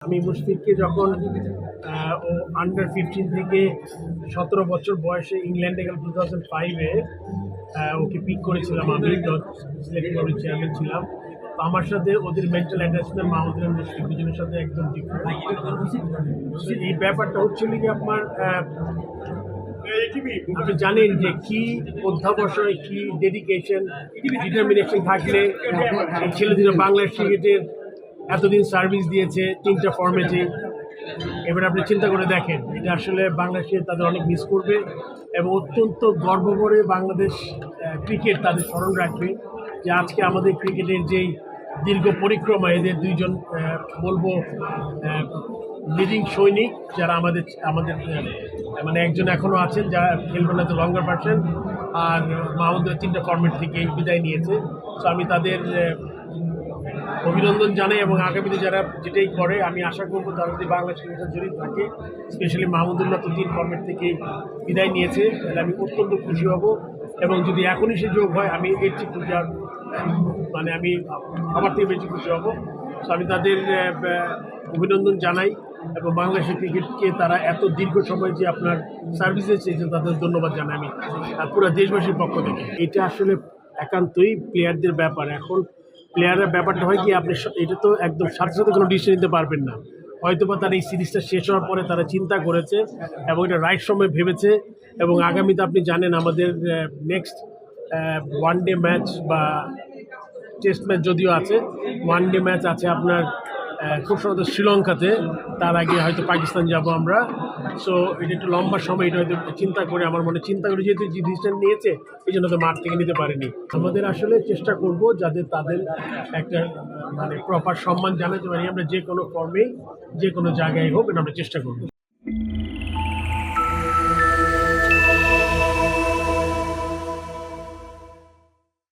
আমি মুশফিককে যখন ও আন্ডার 15 থেকে 17 বছর বয়সে ইংল্যান্ডে গেল 2005-এ ওকে পিক করেছিলাম। আমি সিলেক্ট বোর্ডের চেয়ারম্যান ছিলাম। তো আমার সাথে ওদের মেন্টাল অ্যাটাচমেন্ট মাহমুদুল আর মুশফিক দুজনের সাথে একদম ডিফারেন্ট। এই ব্যাপারটা হচ্ছিল কি আপনার আপনি জানেন যে কি অধ্যাবসায়, কি ডেডিকেশন, ডিটারমিনেশন থাকলে এই ছেলেদের বাংলাদেশ ক্রিকেটের এতদিন সার্ভিস দিয়েছে 3টা ফর্মেটে। এবার আপনি চিন্তা করে দেখেন, এটা আসলে বাংলাদেশে তাদের অনেক মিস করবে এবং অত্যন্ত গর্ব করে বাংলাদেশ ক্রিকেট তাদের স্মরণ রাখবে যে আজকে আমাদের ক্রিকেটের যেই দীর্ঘ পরিক্রমা এদের দুইজন বলবো লিডিং সৈনিক, যারা আমাদের আমাদের মানে একজন এখনও আছেন যারা খেলবেন না, তো লঙ্গার পার্সন, আর মাহমুদের 3টা ফর্মেট থেকে বিদায় নিয়েছে। তো আমি তাদের অভিনন্দন জানাই এবং আগামীতে যারা যেটাই করে আমি আশা করবো তারা যদি বাংলাদেশ ক্রিকেটের জড়িত থাকে, স্পেশালি মাহমুদুল্লাহ তো 3 ফর্মেট থেকে বিদায় নিয়েছে, তাহলে আমি অত্যন্ত খুশি হব। এবং যদি এখনই সে যোগ হয় আমি এর চেয়ে খুশি হব, মানে আমি আমার থেকে বেশি খুশি হব। তো আমি তাদের অভিনন্দন জানাই এবং বাংলাদেশের ক্রিকেটকে তারা এত দীর্ঘ সময় যে আপনার সার্ভিসে চেয়েছে তাদের ধন্যবাদ জানাই আমি পুরো দেশবাসীর পক্ষ থেকে। এটা আসলে একান্তই প্লেয়ারদের ব্যাপার। এখন প্লেয়ারের ব্যাপারটা হয় কি, আপনি এটা তো একদম সাথে সাথে কোনো ডিসিশন নিতে পারবেন না। হয়তো বা তারা এই সিরিজটা শেষ হওয়ার পরে তারা চিন্তা করেছে এবং এটা রাইট সময় ভেবেছে। এবং আগামীতে আপনি জানেন আমাদের নেক্সট ওয়ানডে ম্যাচ বা টেস্ট ম্যাচ যদিও আছে, ওয়ানডে ম্যাচ আছে আপনার খুব সম্ভবত শ্রীলঙ্কাতে, তার আগে হয়তো পাকিস্তান যাব আমরা। সো এটা একটু লম্বা সময়, এটা হয়তো চিন্তা করে আমার মনে চিন্তা করে যেহেতু যে ডিসিশন নিয়েছে এই জন্য তো মাঠ থেকে নিতে পারেনি। আমাদের আসলে চেষ্টা করব যাতে তাদের একটা মানে প্রপার সম্মান জানাতে পারি আমরা, যে কোনো ফর্মে যে কোনো জায়গায় হোক, এটা আমরা চেষ্টা করব।